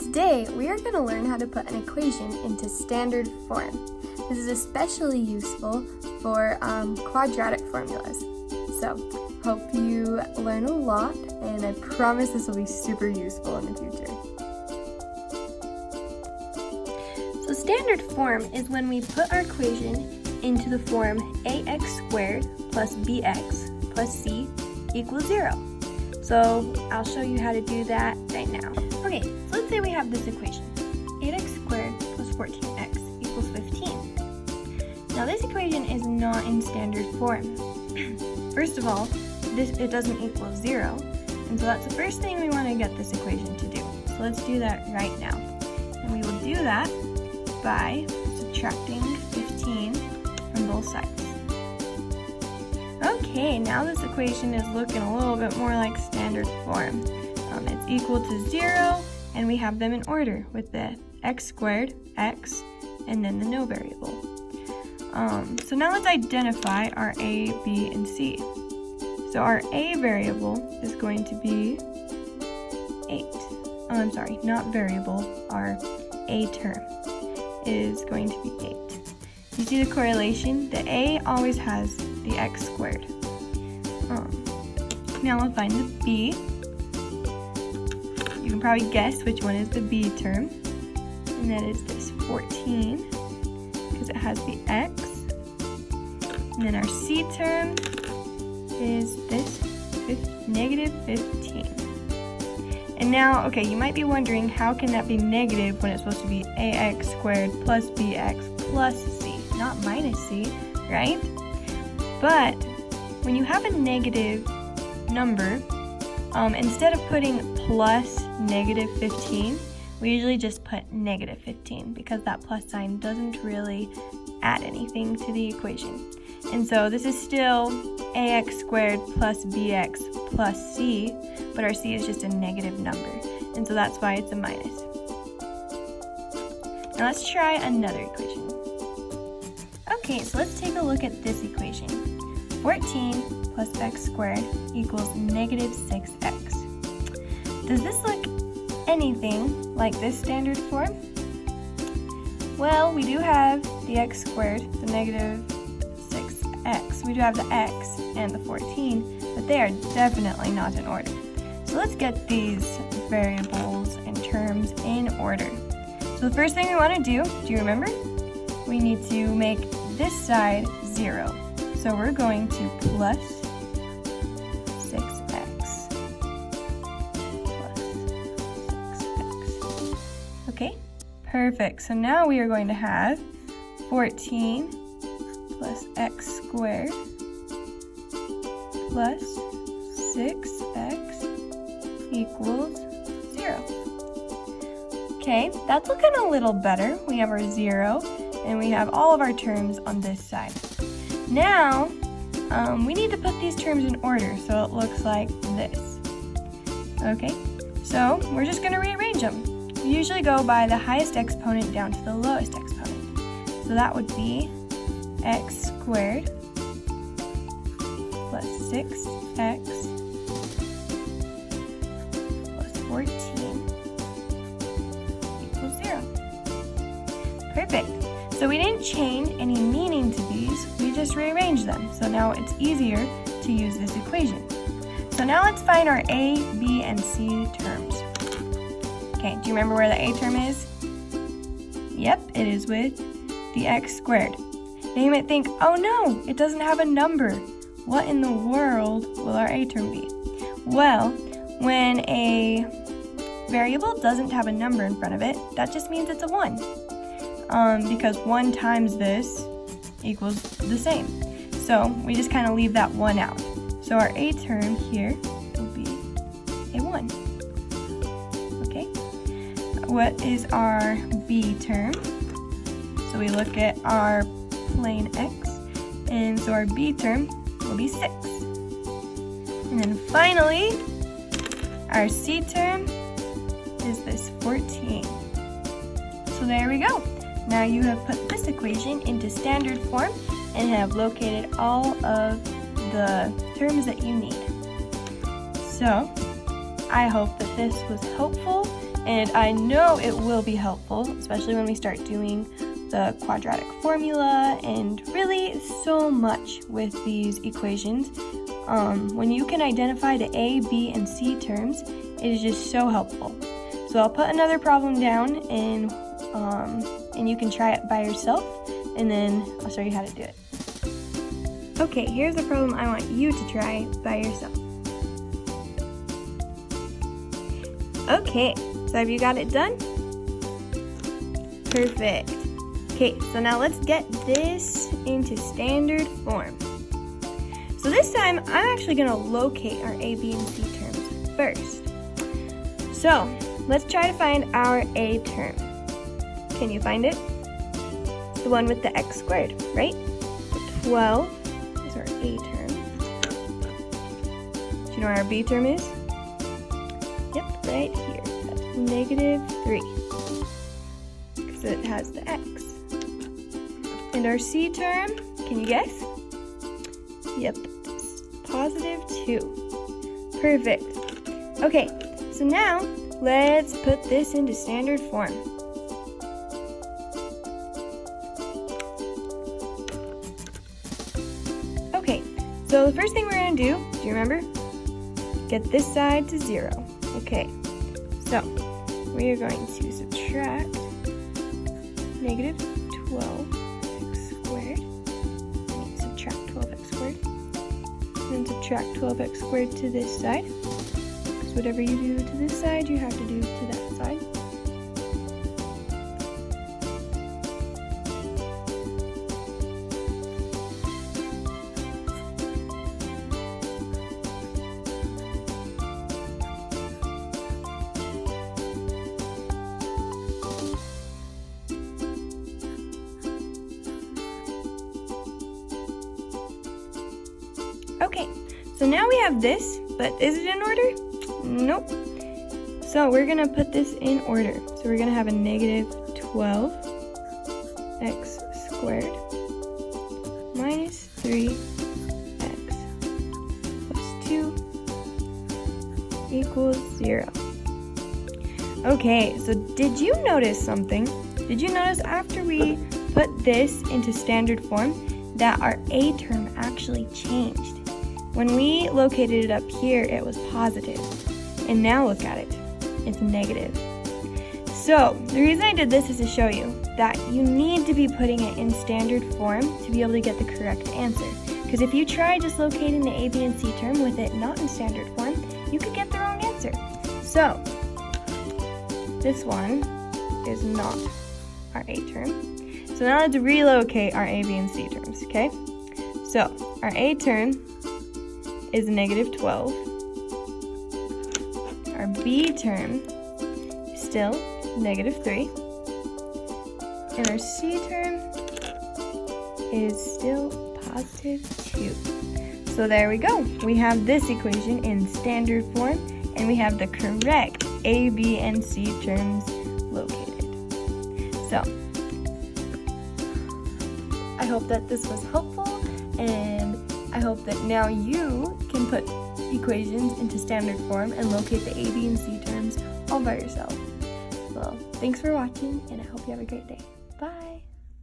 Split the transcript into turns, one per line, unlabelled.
Today, we are going to learn how to put an equation into standard form. This is especially useful for quadratic formulas. So, hope you learn a lot, and I promise this will be super useful in the future. So standard form is when we put our equation into the form ax squared plus bx plus c equals 0. So I'll show you how to do that right now. Okay, so let's say we have this equation. 8x squared plus 14x equals 15. Now this equation is not in standard form. First of all, it doesn't equal 0, and so that's the first thing we want to get this equation to do. So let's do that right now. And we will do that by subtracting 15 from both sides. Okay, now this equation is looking a little bit more like standard form. It's equal to 0, and we have them in order with the x squared, x, and then the no variable. So now let's identify our a, b, and c. So our a variable is going to be 8. Oh, I'm sorry, not variable, our a term is going to be 8. You see the correlation? The a always has the x squared. Now we'll find the b. You can probably guess which one is the b term, and that is this 14 because it has the x. And then our c term is this negative 15. And now, okay, you might be wondering, how can that be negative when it's supposed to be ax squared plus bx plus c, not minus c, right? But when you have a negative number, instead of putting plus negative 15, we usually just put negative 15 because that plus sign doesn't really add anything to the equation. And so this is still ax squared plus bx plus c, but our c is just a negative number, and so that's why it's a minus. Now let's try another equation. Okay, so let's take a look at this equation. 14 plus x squared equals negative 6x. Does this look anything like this standard form? Well, we do have the x squared, the negative 6x. We do have the x and the 14, but they are definitely not in order. So let's get these variables and terms in order. So the first thing we want to do you remember? We need to make this side 0. So we're going to plus 6x plus 6x. Okay, perfect. So now we are going to have 14 plus x squared plus 6x equals 0. Okay, that's looking a little better. We have our 0, and we have all of our terms on this side. Now, we need to put these terms in order, so it looks like this. Okay, so we're just going to rearrange them. We usually go by the highest exponent down to the lowest exponent. So that would be x squared plus 6x plus 14 equals 0. Perfect. So we didn't change any meaning to these, we just rearranged them. So now it's easier to use this equation. So now let's find our a, b, and c terms. Okay, do you remember where the a term is? Yep, it is with the x squared. Now you might think, oh no, it doesn't have a number. What in the world will our a term be? Well, when a variable doesn't have a number in front of it, that just means it's a 1. Because 1 times this equals the same. So we just kind of leave that 1 out. So our a term here will be a 1. Okay. What is our b term? So we look at our plain x, and so our b term will be 6. And then finally, our c term is this 14. So there we go. Now you have put this equation into standard form and have located all of the terms that you need. So I hope that this was helpful And I know it will be helpful, especially when we start doing the quadratic formula and really so much with these equations. When you can identify the A, B, and C terms, it is just so helpful. So I'll put another problem down and you can try it by yourself, and then I'll show you how to do it. Okay, here's a problem I want you to try by yourself. Okay, so have you got it done? Perfect. Okay, so now let's get this into standard form. So this time, I'm actually going to locate our A, B, and C terms first. So let's try to find our A term. Can you find it? It's the one with the x squared, right? 12 is our A term. Do you know where our B term is? Yep, right here. That's -3. Because it has the x. And our C term, can you guess? Yep, it's +2. Perfect. Okay, so now let's put this into standard form. Okay, so the first thing we're going to do you remember? Get this side to 0. Okay, so we are going to subtract -12x squared. Subtract 12x squared. And then subtract 12x squared to this side. Because whatever you do to this side, you have to do to that side. Okay, so now we have this, but is it in order? Nope. So we're gonna put this in order. So we're gonna have a -12x squared minus 3x plus 2 equals 0. Okay, so did you notice something? Did you notice after we put this into standard form that our A term actually changed? When we located it up here, it was positive, and now look at it, it's negative. So the reason I did this is to show you that you need to be putting it in standard form to be able to get the correct answer. Because if you try just locating the A, B, and C term with it not in standard form, you could get the wrong answer. So this one is not our A term. So now let's relocate our A, B, and C terms, okay? So our A term is -12. Our B term is still -3. And our C term is still +2. So there we go. We have this equation in standard form, and we have the correct A, B, and C terms located. So I hope that this was helpful, and I hope that now you can put equations into standard form and locate the A, B, and C terms all by yourself. Well, thanks for watching, and I hope you have a great day.